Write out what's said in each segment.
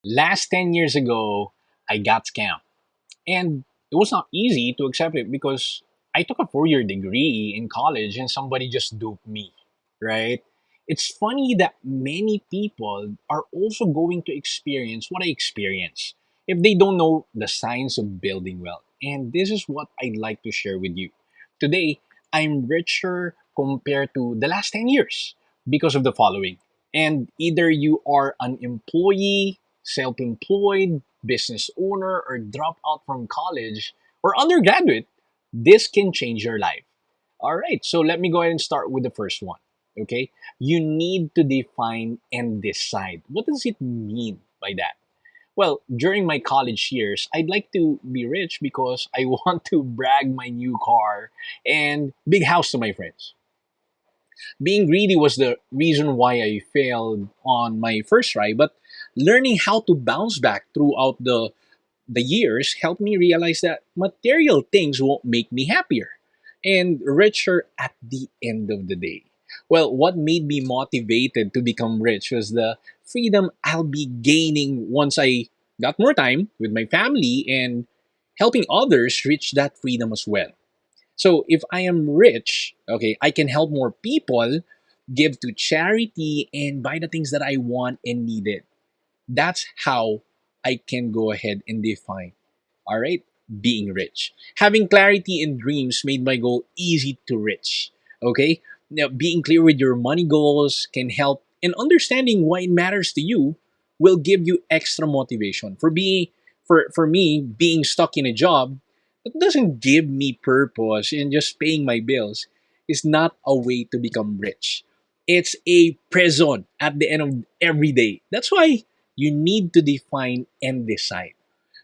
Last 10 years ago, I got scammed. And it was not easy to accept it because I took a 4 year degree in college and somebody just duped me, right? It's funny that many people are also going to experience what I experienced if they don't know the science of building wealth. And this is what I'd like to share with you. Today, I'm richer compared to the last 10 years because of the following. And either you are an employee, self employed, business owner, or drop out from college or undergraduate, this can change your life. All right, so let me go ahead and start with the first one. Okay, you need to define and decide. What does it mean by that? Well, during my college years, I'd like to be rich because I want to brag my new car and big house to my friends. Being greedy was the reason why I failed on my first try, but learning how to bounce back throughout the years helped me realize that material things won't make me happier and richer at the end of the day. Well, what made me motivated to become rich was the freedom I'll be gaining once I got more time with my family and helping others reach that freedom as well. So if I am rich, okay, I can help more people, give to charity, and buy the things that I want and needed. That's how I can go ahead and define, all right, being rich. Having clarity and dreams made my goal easy to reach. Okay, now being clear with your money goals can help, and understanding why it matters to you will give you extra motivation. For me, being stuck in a job that doesn't give me purpose and just paying my bills is not a way to become rich. It's a prison at the end of every day. That's why you need to define and decide.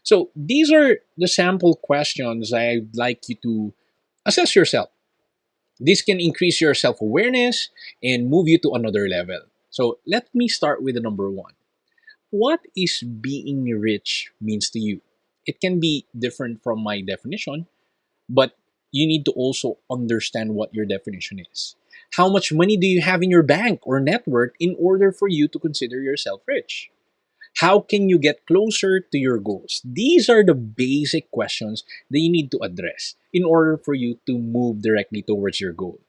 So these are the sample questions I'd like you to assess yourself. This can increase your self awareness and move you to another level. So let me start with the number one. What is being rich means to you? It can be different from my definition, but you need to also understand what your definition is. How much money do you have in your bank or net worth in order for you to consider yourself rich? How can you get closer to your goals? These are the basic questions that you need to address in order for you to move directly towards your goal.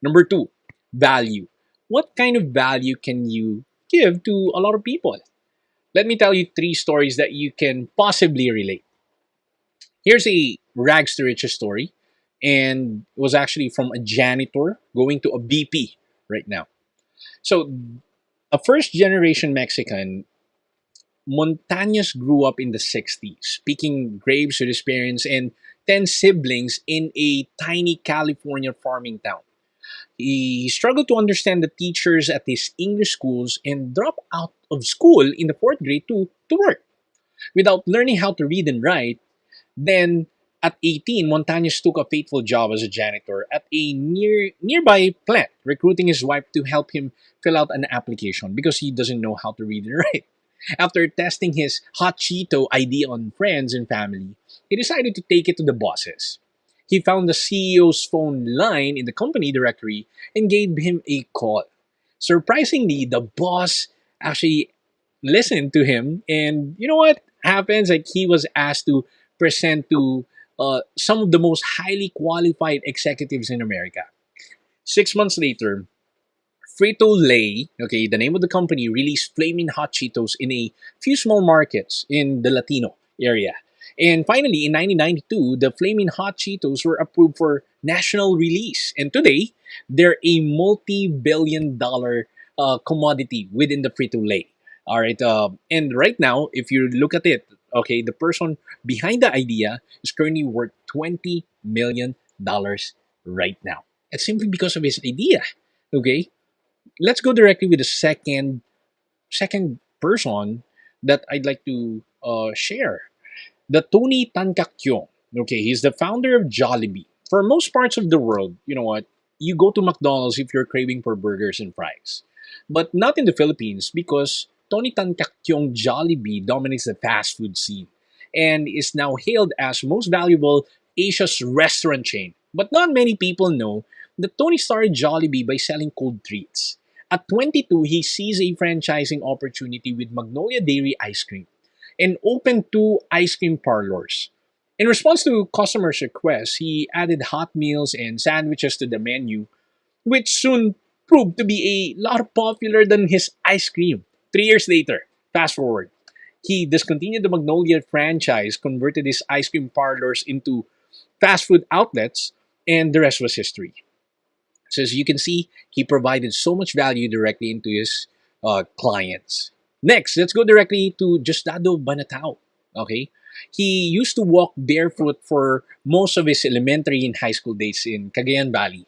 Number two, value. What kind of value can you give to a lot of people? Let me tell you three stories that you can possibly relate. Here's a rags to riches story, and it was actually from a janitor going to a BP right now. So, a first generation Mexican, Montañez grew up in the 60s, picking grapes with his parents and 10 siblings in a tiny California farming town. He struggled to understand the teachers at his English schools and dropped out of school in the fourth grade to work. Without learning how to read and write, then at 18, Montañez took a faithful job as a janitor at a nearby plant, recruiting his wife to help him fill out an application because he doesn't know how to read and write. After testing his hot Cheeto idea on friends and family, he decided to take it to the bosses. He found the CEO's phone line in the company directory and gave him a call. Surprisingly, the boss actually listened to him, and you know what happens? Like he was asked to present to some of the most highly qualified executives in America. 6 months later, Frito Lay, okay, the name of the company, released flaming hot Cheetos in a few small markets in the Latino area. And finally, in 1992, the flaming hot Cheetos were approved for national release. And today, they're a multi-billion-dollar commodity within the Frito Lay. All right, and right now, if you look at it, okay, the person behind the idea is currently worth $20 million right now. It's simply because of his idea. Okay, let's go directly with the second person that I'd like to share. The Tony Tan Kak Kyong. Okay, he's the founder of Jollibee. For most parts of the world, you know what? You go to McDonald's if you're craving for burgers and fries. But not in the Philippines because Tony Tan Kak Kyong Jollibee dominates the fast food scene and is now hailed as most valuable Asia's restaurant chain. But not many people know that Tony started Jollibee by selling cold treats. At 22, he sees a franchising opportunity with Magnolia Dairy Ice Cream. and opened two ice cream parlors. In response to customers' requests, he added hot meals and sandwiches to the menu, which soon proved to be a lot popular than his ice cream. 3 years later, fast forward, he discontinued the Magnolia franchise, converted his ice cream parlors into fast food outlets, and the rest was history. So as you can see, he provided so much value directly into his clients. Next, let's go directly to Justado Banatao. Okay, he used to walk barefoot for most of his elementary and high school days in Cagayan Valley.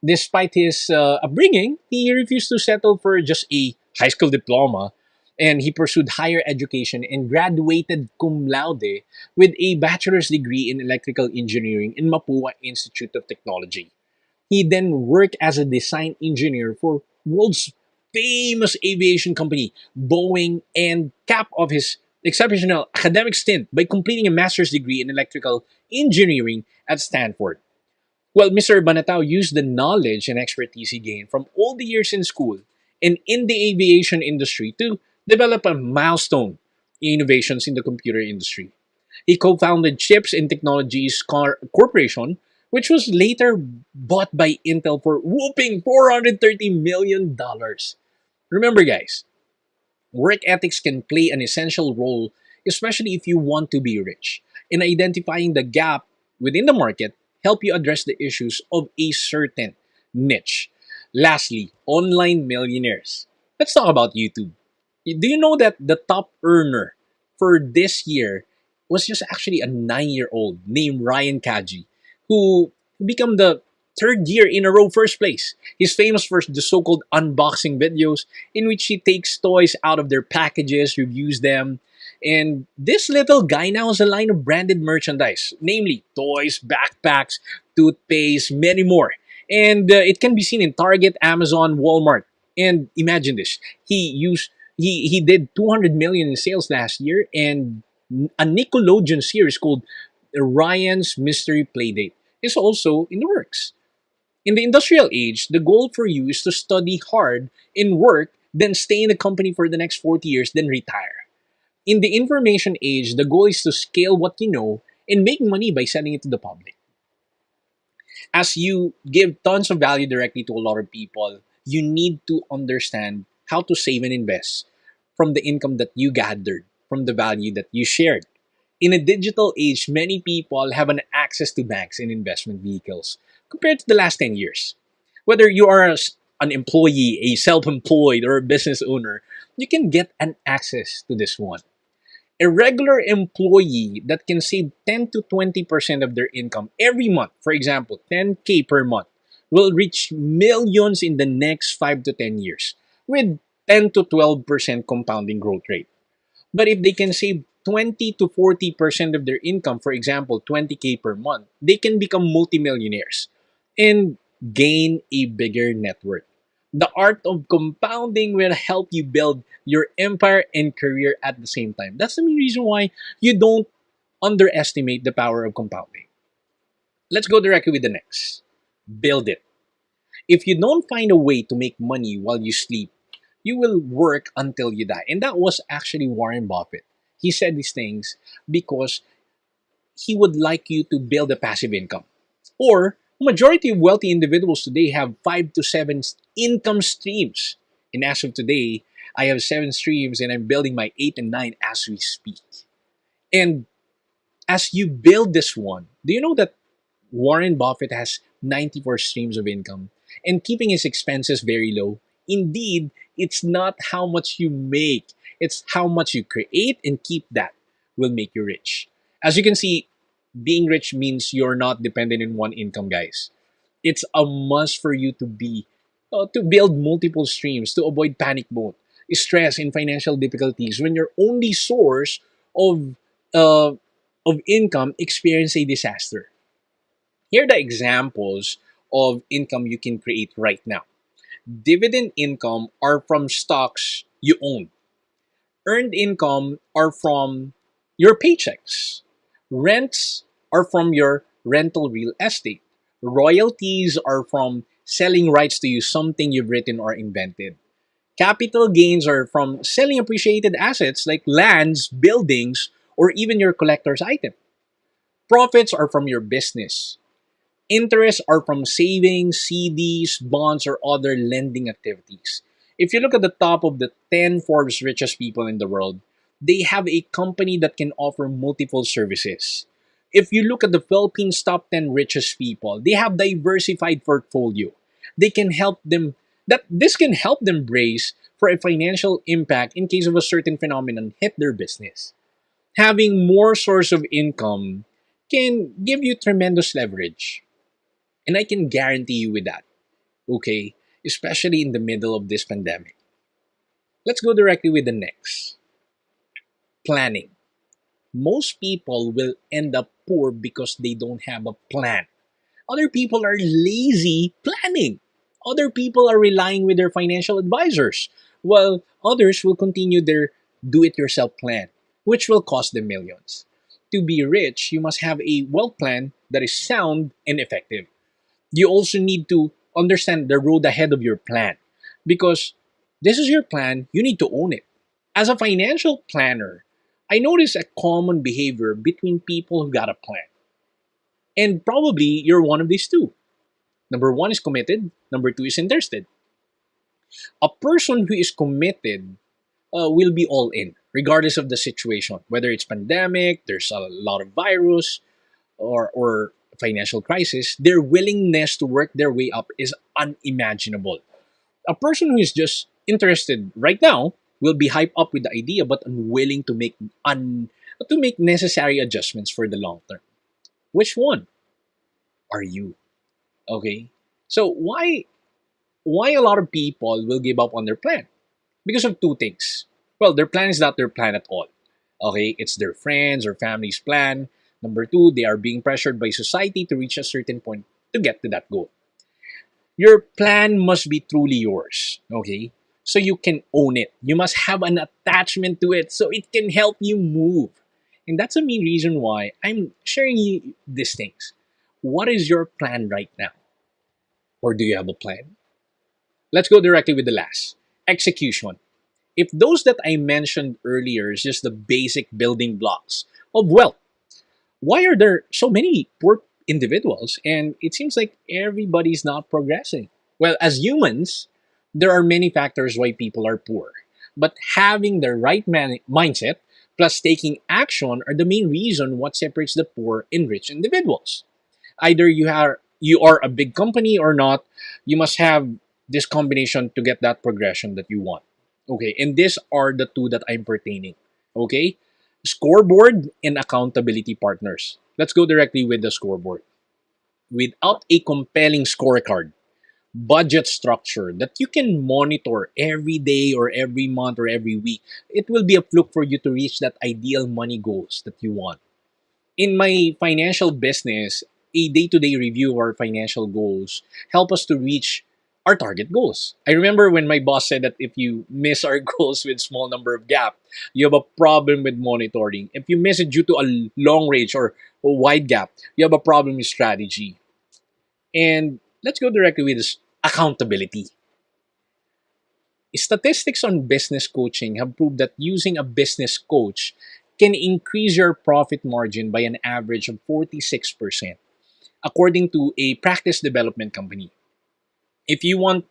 Despite his upbringing, he refused to settle for just a high school diploma, and he pursued higher education and graduated cum laude with a bachelor's degree in electrical engineering in Mapua Institute of Technology. He then worked as a design engineer for world's famous aviation company, Boeing, and cap of his exceptional academic stint by completing a master's degree in electrical engineering at Stanford. Well, Mr. Banatao used the knowledge and expertise he gained from all the years in school and in the aviation industry to develop a milestone innovations in the computer industry. He co-founded Chips and Technologies Corporation, which was later bought by Intel for whooping $430 million. Remember, guys, work ethics can play an essential role, especially if you want to be rich. In identifying the gap within the market, help you address the issues of a certain niche. Lastly, online millionaires. Let's talk about YouTube. Do you know that the top earner for this year was just actually a 9-year-old named Ryan Kaji, who became the third year in a row first place. He's famous for the so-called unboxing videos in which he takes toys out of their packages, reviews them, and this little guy now has a line of branded merchandise, namely toys, backpacks, toothpaste, many more. And it can be seen in Target, Amazon, Walmart. And imagine this: he did 200 million in sales last year, and a Nickelodeon series called Ryan's Mystery Playdate is also in the works. In the industrial age, the goal for you is to study hard and work, then stay in the company for the next 40 years, then retire. In the information age, the goal is to scale what you know and make money by selling it to the public. As you give tons of value directly to a lot of people, you need to understand how to save and invest from the income that you gathered, from the value that you shared. In a digital age, many people have an access to banks and investment vehicles compared to the last 10 years. Whether you are an employee, a self-employed, or a business owner, you can get an access to this one. A regular employee that can save 10 to 20% of their income every month, for example, 10K per month, will reach millions in the next 5 to 10 years with 10 to 12% compounding growth rate. But if they can save 20 to 40% of their income, for example, 20K per month, they can become multimillionaires and gain a bigger net worth. The art of compounding will help you build your empire and career at the same time. That's the main reason why you don't underestimate the power of compounding. Let's go directly with the next. Build it. If you don't find a way to make money while you sleep, you will work until you die. And that was actually Warren Buffett. He said these things because he would like you to build a passive income. Or, majority of wealthy individuals today have 5 to 7 income streams. And as of today, I have 7 streams and I'm building my 8 and 9 as we speak. And as you build this one, do you know that Warren Buffett has 94 streams of income and keeping his expenses very low? Indeed, it's not how much you make, it's how much you create and keep that will make you rich. As you can see, being rich means you're not dependent on one income, guys. It's a must for you to build multiple streams to avoid panic mode, stress, and financial difficulties when your only source of uh, of income experience a disaster. Here are the examples of income you can create right now. Dividend income are from stocks you own. Earned income are from your paychecks. Rents are from your rental real estate. Royalties are from selling rights to use something you've written or invented. Capital gains are from selling appreciated assets like lands, buildings, or even your collector's item. Profits are from your business. Interests are from savings, CDs, bonds, or other lending activities. If you look at the top of the 10 Forbes richest people in the world, they have a company that can offer multiple services. If you look at the Philippines top 10 richest people, they have diversified portfolio. They can help them that this can help them brace for a financial impact in case of a certain phenomenon hit their business. Having more source of income can give you tremendous leverage. And I can guarantee you with that, okay? Especially in the middle of this pandemic. Let's go directly with the next. Planning. Most people will end up poor because they don't have a plan. Other people are lazy planning. Other people are relying with their financial advisors, while others will continue their do it yourself plan, which will cost them millions. To be rich, you must have a wealth plan that is sound and effective. You also need to understand the road ahead of your plan because this is your plan, you need to own it. As a financial planner, I notice a common behavior between people who got a plan. And probably you're one of these two. Number one is committed, number two is interested. A person who is committed will be all in, regardless of the situation, whether it's pandemic, there's a lot of virus, or financial crisis. Their willingness to work their way up is unimaginable. A person who is just interested right now will be hyped up with the idea but unwilling to make necessary adjustments for the long term. Which one are you? Okay. So why a lot of people will give up on their plan? Because of two things. Well, their plan is not their plan at all. Okay, it's their friends or family's plan. Number two, they are being pressured by society to reach a certain point to get to that goal. Your plan must be truly yours. Okay, so you can own it. You must have an attachment to it so it can help you move. And that's the main reason why I'm sharing you these things. What is your plan right now? Or do you have a plan? Let's go directly with the last execution. If those that I mentioned earlier is just the basic building blocks of wealth, why are there so many poor individuals and it seems like everybody's not progressing? Well, as humans, there are many factors why people are poor. But having the right mindset plus taking action are the main reason what separates the poor and rich individuals. Either you are a big company or not, you must have this combination to get that progression that you want. Okay, and these are the two that I'm pertaining. Okay, scoreboard and accountability partners. Let's go directly with the scoreboard. Without a compelling scorecard, budget structure that you can monitor every day or every month or every week, it will be a fluke for you to reach that ideal money goals that you want. In my financial business, a day-to-day review of our financial goals help us to reach our target goals. I remember when my boss said that if you miss our goals with small number of gap, you have a problem with monitoring. If you miss it due to a long range or a wide gap, you have a problem with strategy. And let's go directly with this accountability. Statistics on business coaching have proved that using a business coach can increase your profit margin by an average of 46%, according to a practice development company. If you want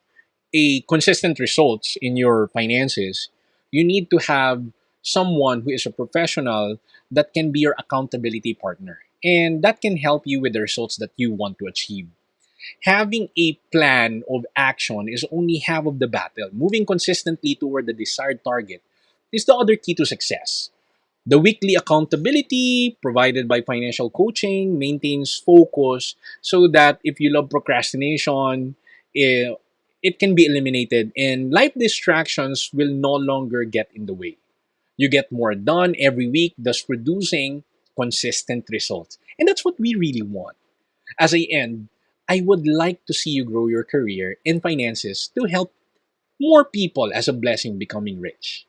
a consistent results in your finances, you need to have someone who is a professional that can be your accountability partner. And that can help you with the results that you want to achieve. Having a plan of action is only half of the battle. Moving consistently toward the desired target is the other key to success. The weekly accountability provided by financial coaching maintains focus so that if you love procrastination, it, it can be eliminated and life distractions will no longer get in the way. You get more done every week, thus producing consistent results. And that's what we really want. As I end, I would like to see you grow your career and finances to help more people as a blessing becoming rich.